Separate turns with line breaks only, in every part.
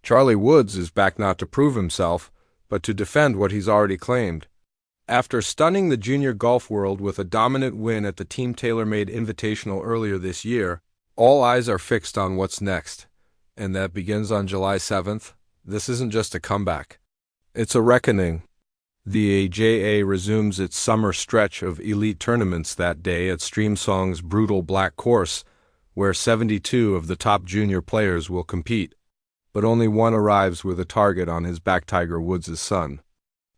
Charlie Woods is back not to prove himself, but to defend what he's already claimed. After stunning the junior golf world with a dominant win at the Team TaylorMade Invitational earlier this year, all eyes are fixed on what's next, and that begins on July 7th. This isn't just a comeback. It's a reckoning. The AJA resumes its summer stretch of elite tournaments that day at Streamsong's brutal black course, where 72 of the top junior players will compete. But only one arrives with a target on his back. Tiger Woods' son.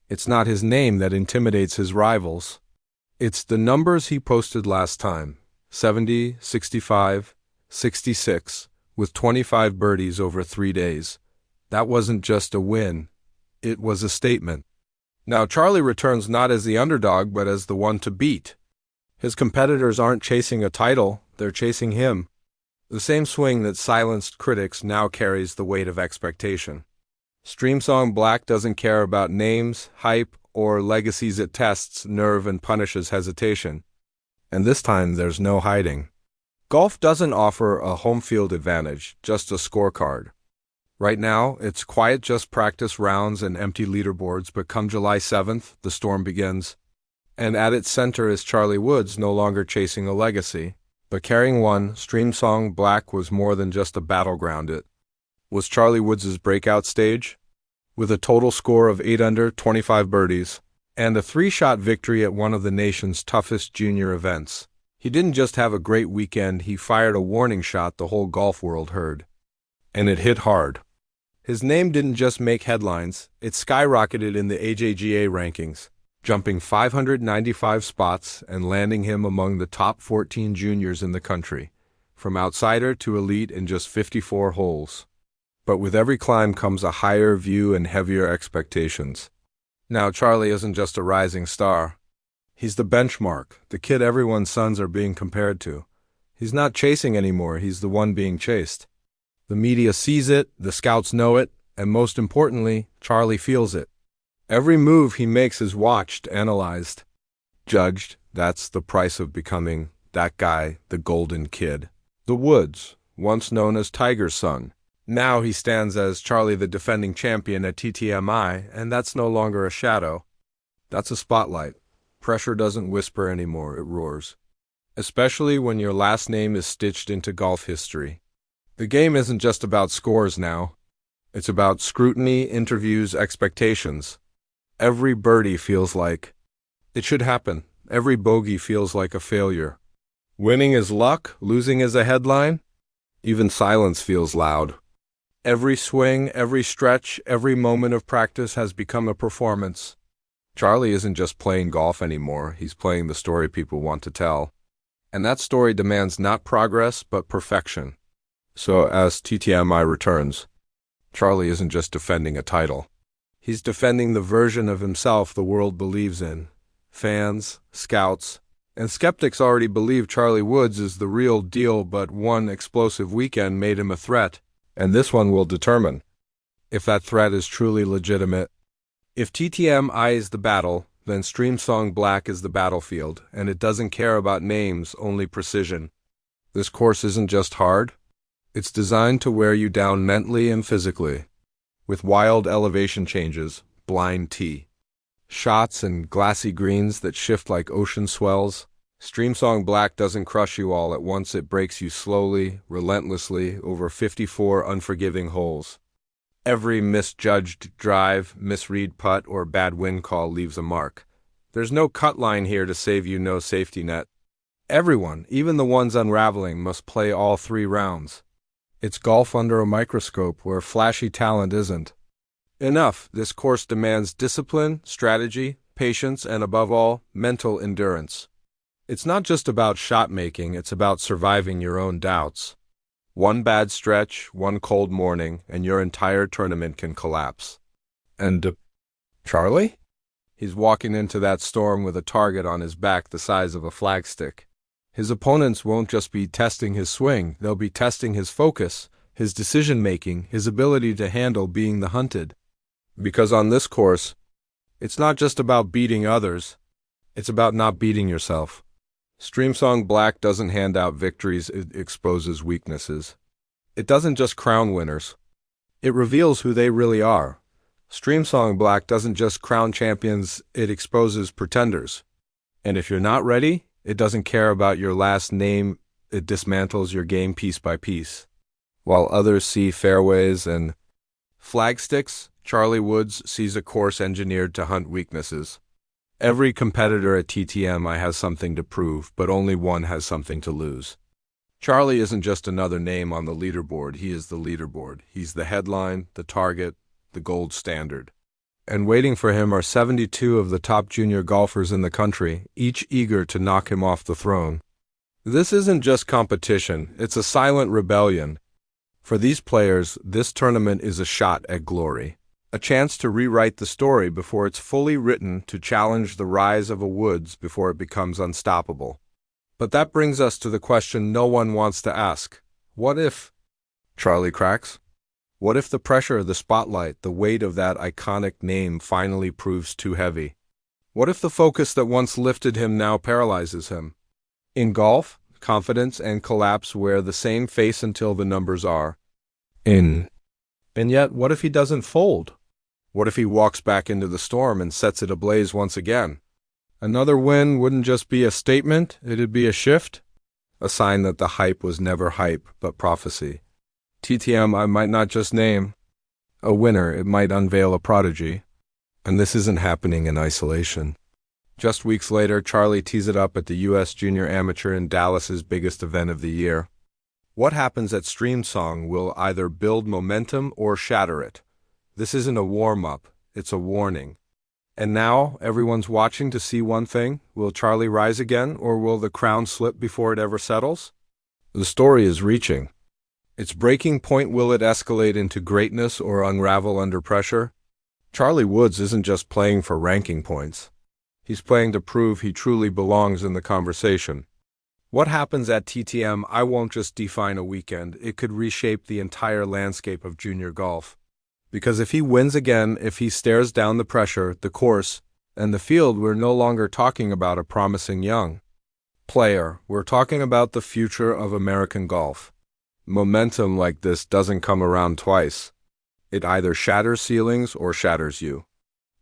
It's not his name that intimidates his rivals. It's the numbers he posted last time: 70, 65, 66, with 25 birdies over 3 days. That wasn't just a win. It was a statement. Now Charlie returns not as the underdog, but as the one to beat. His competitors aren't chasing a title, they're chasing him. The same swing that silenced critics now carries the weight of expectation. Streamsong Black doesn't care about names, hype, or legacies. It tests nerve and punishes hesitation. And this time there's no hiding. Golf doesn't offer a home field advantage, just a scorecard. Right now, it's quiet, just practice rounds and empty leaderboards, but come July 7th, the storm begins. And at its center is Charlie Woods, no longer chasing a legacy, but carrying one. Streamsong Black was more than just a battleground. It was Charlie Woods' breakout stage. With a total score of 8 under, 25 birdies, and a 3-shot victory at one of the nation's toughest junior events, he didn't just have a great weekend, he fired a warning shot the whole golf world heard. And it hit hard. His name didn't just make headlines, it skyrocketed in the AJGA rankings, jumping 595 spots and landing him among the top 14 juniors in the country, from outsider to elite in just 54 holes. But with every climb comes a higher view and heavier expectations. Now Charlie isn't just a rising star. He's the benchmark, the kid everyone's sons are being compared to. He's not chasing anymore, he's the one being chased. The media sees it, the scouts know it, and most importantly, Charlie feels it. Every move he makes is watched, analyzed, judged. That's the price of becoming that guy, the golden kid. The Woods, once known as Tiger's son. Now he stands as Charlie, the defending champion at TTMI, and that's no longer a shadow. That's a spotlight. Pressure doesn't whisper anymore, it roars. Especially when your last name is stitched into golf history. The game isn't just about scores now. It's about scrutiny, interviews, expectations. Every birdie feels like it should happen. Every bogey feels like a failure. Winning is luck, losing is a headline. Even silence feels loud. Every swing, every stretch, every moment of practice has become a performance. Charlie isn't just playing golf anymore, he's playing the story people want to tell. And that story demands not progress, but perfection. So as TTMI returns, Charlie isn't just defending a title. He's defending the version of himself the world believes in. Fans, scouts, and skeptics already believe Charlie Woods is the real deal, but one explosive weekend made him a threat, and this one will determine if that threat is truly legitimate. If TTMI is the battle, then Streamsong Black is the battlefield, and it doesn't care about names, only precision. This course isn't just hard. It's designed to wear you down mentally and physically, with wild elevation changes, blind tee shots, and glassy greens that shift like ocean swells. Streamsong Black doesn't crush you all at once, it breaks you slowly, relentlessly, over 54 unforgiving holes. Every misjudged drive, misread putt, or bad wind call leaves a mark. There's no cut line here to save you, no safety net. Everyone, even the ones unraveling, must play all 3 rounds. It's golf under a microscope where flashy talent isn't enough. This course demands discipline, strategy, patience, and above all, mental endurance. It's not just about shot making, it's about surviving your own doubts. One bad stretch, one cold morning, and your entire tournament can collapse. And Charlie? He's walking into that storm with a target on his back the size of a flagstick. His opponents won't just be testing his swing, they'll be testing his focus, his decision-making, his ability to handle being the hunted. Because on this course, it's not just about beating others, it's about not beating yourself. Streamsong Black doesn't hand out victories, it exposes weaknesses. It doesn't just crown winners. It reveals who they really are. Streamsong Black doesn't just crown champions, it exposes pretenders. And if you're not ready, it doesn't care about your last name, it dismantles your game piece by piece. While others see fairways and flagsticks, Charlie Woods sees a course engineered to hunt weaknesses. Every competitor at TTMI has something to prove, but only one has something to lose. Charlie isn't just another name on the leaderboard, he is the leaderboard. He's the headline, the target, the gold standard. And waiting for him are 72 of the top junior golfers in the country, each eager to knock him off the throne. This isn't just competition, it's a silent rebellion. For these players, this tournament is a shot at glory. A chance to rewrite the story before it's fully written, to challenge the rise of a Woods before it becomes unstoppable. But that brings us to the question no one wants to ask. What if Charlie cracks? What if the pressure, the spotlight, the weight of that iconic name finally proves too heavy? What if the focus that once lifted him now paralyzes him? In golf, confidence and collapse wear the same face until the numbers are in. And yet, what if he doesn't fold? What if he walks back into the storm and sets it ablaze once again? Another win wouldn't just be a statement, it'd be a shift. A sign that the hype was never hype, but prophecy. TTMI might not just name a winner, it might unveil a prodigy. And this isn't happening in isolation. Just weeks later, Charlie tees it up at the U.S. Junior Amateur in Dallas's biggest event of the year. What happens at Streamsong will either build momentum or shatter it. This isn't a warm-up, it's a warning. And now, everyone's watching to see one thing. Will Charlie rise again, or will the crown slip before it ever settles? The story is reaching its breaking point. Will it escalate into greatness or unravel under pressure? Charlie Woods isn't just playing for ranking points. He's playing to prove he truly belongs in the conversation. What happens at TTMI won't just define a weekend, it could reshape the entire landscape of junior golf. Because if he wins again, if he stares down the pressure, the course, and the field, we're no longer talking about a promising young player. We're talking about the future of American golf. Momentum like this doesn't come around twice. It either shatters ceilings or shatters you.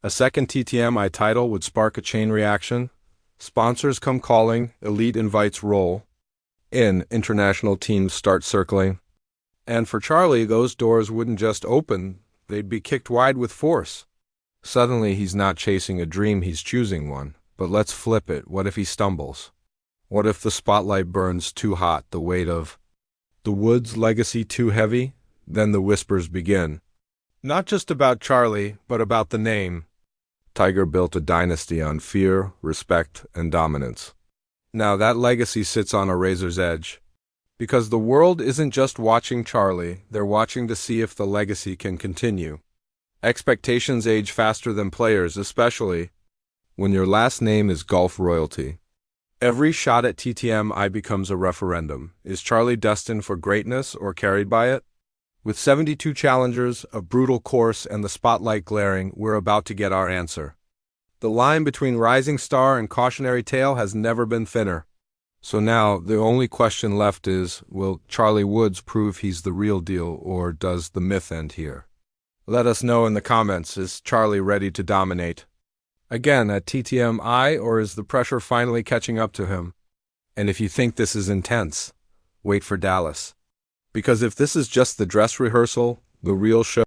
A second TTMI title would spark a chain reaction. Sponsors come calling, elite invites roll in, international teams start circling. And for Charlie, those doors wouldn't just open, they'd be kicked wide with force. Suddenly, he's not chasing a dream, he's choosing one. But let's flip it. What if he stumbles? What if the spotlight burns too hot, the weight of the Woods legacy too heavy? Then the whispers begin. Not just about Charlie, but about the name. Tiger built a dynasty on fear, respect, and dominance. Now that legacy sits on a razor's edge. Because the world isn't just watching Charlie, they're watching to see if the legacy can continue. Expectations age faster than players, especially when your last name is golf royalty. Every shot at TTMI becomes a referendum. Is Charlie destined for greatness or carried by it? With 72 challengers, a brutal course, and the spotlight glaring, we're about to get our answer. The line between rising star and cautionary tale has never been thinner. So now, the only question left is, will Charlie Woods prove he's the real deal, or does the myth end here? Let us know in the comments, is Charlie ready to dominate again at TTMI, or is the pressure finally catching up to him? And if you think this is intense, wait for Dallas. Because if this is just the dress rehearsal, the real show